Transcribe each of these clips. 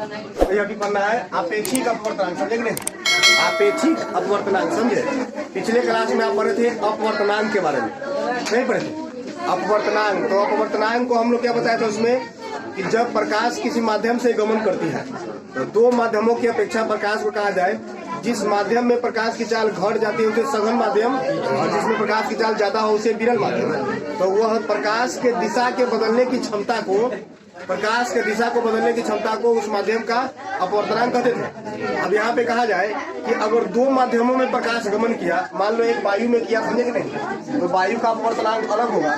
तो अभी पढ़ना है आपेक्षिक अपवर्तनांक, समझे कि नहीं? आपेक्षिक अपवर्तनांक समझे। पिछले क्लास में आप पढ़े थे अपवर्तनांक के बारे में, नहीं पढ़े थे? अपवर्तनांक, तो अपवर्तनांक को हम लोग क्या बताया था उसमें कि जब प्रकाश किसी माध्यम से गमन करती है तो दो माध्यमों की अपेक्षा प्रकाश को कहा जाए। जिस माध्यम में प्रकाश की चाल घट जाती है उसे सघन माध्यम, और जिसमें प्रकाश की चाल ज्यादा हो उसे विरल माध्यम। तो वह प्रकाश के दिशा के बदलने की क्षमता को, प्रकाश के दिशा को बदलने की क्षमता को उस माध्यम का अपवर्तनांक कहते थे। अब यहाँ पे कहा जाए कि अगर दो माध्यमों में प्रकाश गमन किया, मान लो एक वायु में किया, समझे कि नहीं, तो वायु का अपवर्तनांक अलग होगा,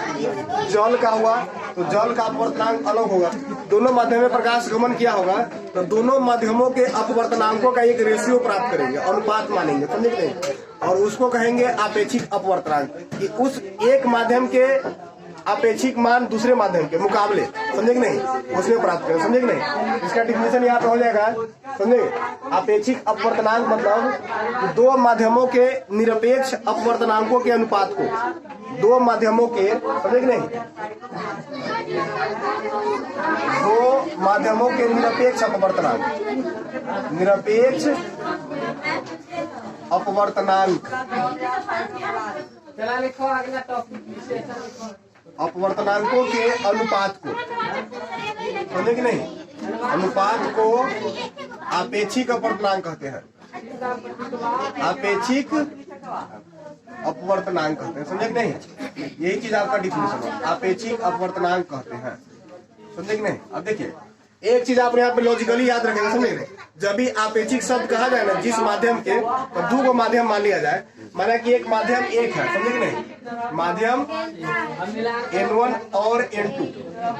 जल का हुआ तो जल का अपवर्तनांक अलग होगा। दोनों माध्यम में प्रकाश गमन किया होगा तो दोनों माध्यमों के अपवर्तनांकों का एक रेशियो प्राप्त करेंगे, अनुपात मानेंगे, समझे कि नहीं, और उसको कहेंगे आपेक्षिक अपवर्तनांक। कि उस एक माध्यम के अपेक्षिक मान दूसरे माध्यम के मुकाबले, समझे कि नहीं, उसमें प्राप्त करें, समझे कि नहीं। इसका डिफिनेशन यहाँ पे हो जाएगा, समझे। आपेक्षिक अपवर्तनांक मतलब दो माध्यमों के निरपेक्ष अपवर्तनांकों के अनुपात को, दो माध्यमों के, समझे कि नहीं, दो माध्यमों के निरपेक्ष अपवर्तनांक, निरपेक्ष अपवर्तनांक, अपवर्तनांकों के अनुपात को, समझे कि नहीं, अनुपात को आपेक्षिक अपवर्तनांक कहते हैं, आपेक्षिक अपवर्तनांक कहते हैं, समझे कि नहीं। यही चीज आपका डिफिनेशन है, आपेक्षिक अपवर्तनांक कहते हैं, समझे कि नहीं। अब देखिए एक चीज आपने यहाँ पे लॉजिकली याद रखेगा, समझे। जब भी आपेक्षिक शब्द कहा जाए ना जिस माध्यम के, तो दो को माध्यम मान लिया जाए, माना कि एक माध्यम एक है, समझे कि नहीं, माध्यम N1 और N2,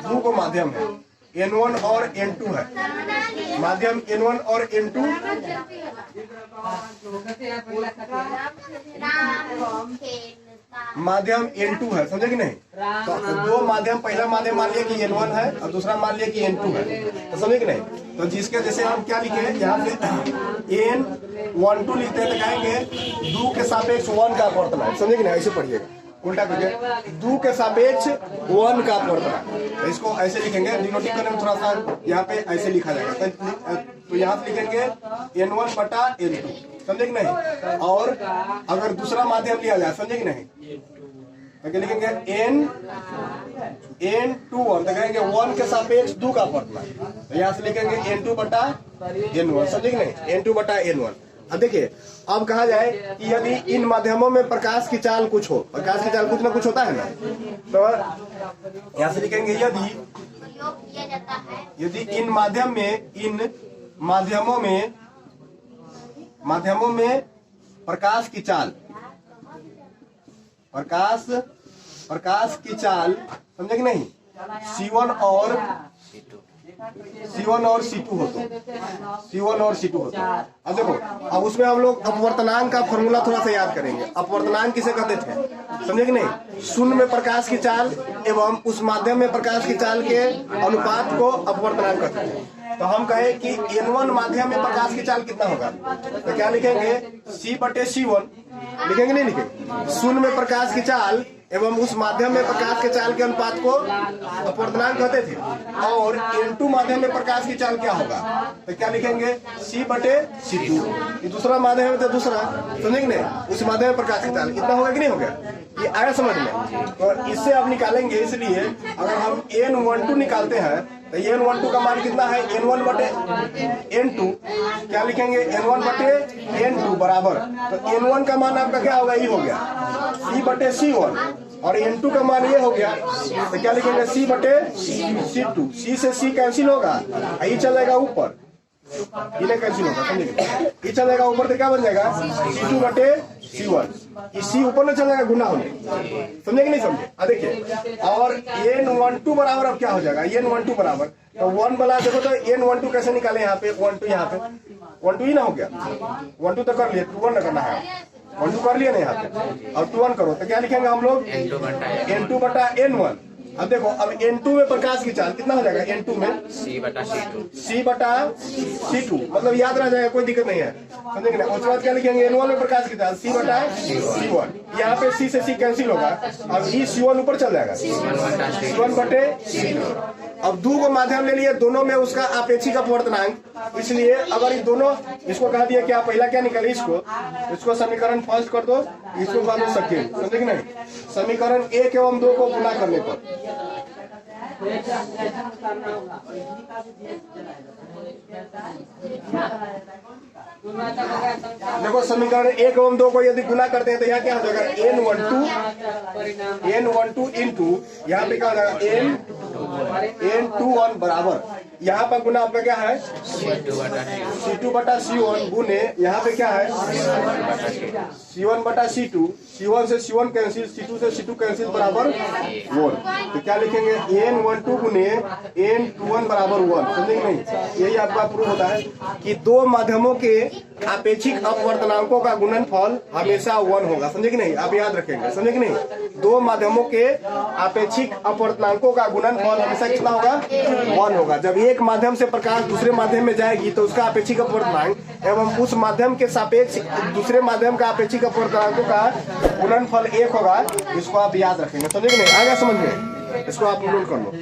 दो को माध्यम है, N1 और N2 है, माध्यम N1 और N2, माध्यम N2 है, समझे कि नहीं। तो दो माध्यम, पहला माध्यम मान लिया कि N1 है और दूसरा मान लिया कि N2 है, तो समझे कि नहीं। तो जिसके जैसे हम क्या लिखे हैं यहाँ पे N12 लिखते हैं तो कहेंगे दो के सापेक्ष 1 का अपवर्तनांक, समझे कि नहीं। ऐसे पढ़िएगा, उल्टा कीजिए, दो के सापेक्ष 1 का अपवर्तनांक, तो इसको ऐसे लिखेंगे। डिनोटिंग करने में थोड़ा सा यहाँ पे ऐसे लिखा जाएगा, तो यहाँ से लिखेंगे N1 बटा N2, समझे कि नहीं। और अगर दूसरा माध्यम लिया जाए, समझे कि नहीं, तो क्या लिखेंगे N21, तो कहेंगे 1 के सापेक्ष 2 का अपवर्तनांक, तो यहाँ से लिखेंगे N2 बटा N1, समझे कि नहीं, N2 बटा N1। अब देखिए, अब कहा जाए कि यदि इन माध्यमों में प्रकाश की चाल कुछ हो, प्रकाश की चाल कुछ ना कुछ होता है ना, तो यहाँ से लिखेंगे यदि इन माध्यमों में प्रकाश की चाल, प्रकाश की चाल, समझे कि नहीं, C1 और C2 हो, तो C1 और C2 हो। अब देखो, अब उसमें हम लोग अपवर्तनांक का फॉर्मूला थोड़ा सा याद करेंगे। अपवर्तनांक किसे कहते थे, समझे कि नहीं, शून्य में प्रकाश की चाल एवं उस माध्यम में प्रकाश की चाल के अनुपात को अपवर्तनांक कहते थे। तो हम कहे कि N1 माध्यम में प्रकाश की चाल कितना होगा, तो क्या लिखेंगे C बटे C1, लिखेंगे नहीं लिखेंगे, शून्य में प्रकाश की चाल एवं उस माध्यम में प्रकाश के चाल के अनुपात को अपवर्तनांक कहते थे। और N2 माध्यम में प्रकाश की चाल क्या होगा, तो क्या लिखेंगे C बटे C2, ये दूसरा माध्यम है तो दूसरा, समझे कि नहीं, उस माध्यम में प्रकाश की चाल कितना होगा कि नहीं होगा, ये आया समझ में। तो इससे आप निकालेंगे, इसलिए अगर हम N12 निकालते हैं तो N12 का मान कितना है, N1 बटे N2, क्या लिखेंगे N1 बटे N2 बराबर, तो N1 का मान आपका क्या होगा, ये हो गया C बटे C1, और N2 का मान ये हो गया, तो क्या लिखेंगे C बटे C2, C से C कैंसिल होगा, ये चल जाएगा ऊपर, ये कैंसिल होगा, समझिए, ये चल जाएगा ऊपर, तो क्या बन जाएगा C2 बटे C1, इसी ऊपर न चल जाएगा गुना होने, समझे कि नहीं समझे। अब देखिए, और N12 बराबर अब क्या हो जाएगा, N12 बराबर, तो 1 वाला देखो, तो N12 कैसे निकाले, यहाँ पे 12, यहाँ पे 12 ही ना हो गया, 12 तो कर लिए, 2 1 करना है, 12 कर लिया ना यहाँ पे, और 2 1 करो, तो क्या लिखेंगे हम लोग N2 बटा N1। अब देखो, अब N2 में प्रकाश की चाल कितना हो जाएगा, N2 में C बटा C2, मतलब याद रह जाएगा, कोई दिक्कत नहीं है, समझेंगे ना। उसके बाद क्या लिखेंगे, N1 में प्रकाश की चाल C बटा C1, यहाँ पे C से C कैंसिल होगा, अब E C1 ऊपर चल जाएगा, C1 बटे C2, अब दो को माध्यम ले लिए, दोनों में उसका आपेक्षिक अपवर्तनांक, इसलिए अगर ये दोनों, इसको कह दिया क्या, पहला क्या निकले, इसको समीकरण फर्स्ट कर दो, इसको कह दो सेकेंड, समझे कि नहीं। समीकरण 1 एवं 2 को गुना करने पर देखो समीकरण 1 एवं 2 को यदि गुना करते हैं तो यहाँ क्या हो जाएगा, n12 इंटू यहाँ पे क्या हो जाएगा n21 बराबर, यहाँ पर गुना आपका क्या है C2 बटा C1 गुने यहाँ पे क्या है C1 बटा C2, C1 से C1 कैंसिल, C2 से C2 कैंसिल बराबर 1। तो क्या लिखेंगे n12 गुने n21 बराबर 1, समझे कि नहीं। यही आपका प्रूफ होता है कि दो माध्यमों के आपेक्षिक अपवर्तनांकों का गुणनफल हमेशा 1 होगा, समझे कि नहीं। आप याद रखेंगे, समझे कि नहीं। दो माध्यमों के आपेक्षिक अपवर्तनांकों का गुणनफल हमेशा कितना होगा, 1 होगा। जब एक माध्यम से प्रकाश दूसरे माध्यम में जाएगी तो उसका आपेक्षिक अपवर्तनांक एवं उस माध्यम के सापेक्ष दूसरे माध्यम का आपेक्षिक अपवर्तनांकों का गुणनफल 1 होगा। इसको आप याद रखेंगे, समझे कि नहीं। आगे समझ में, इसको आप नोट कर लो।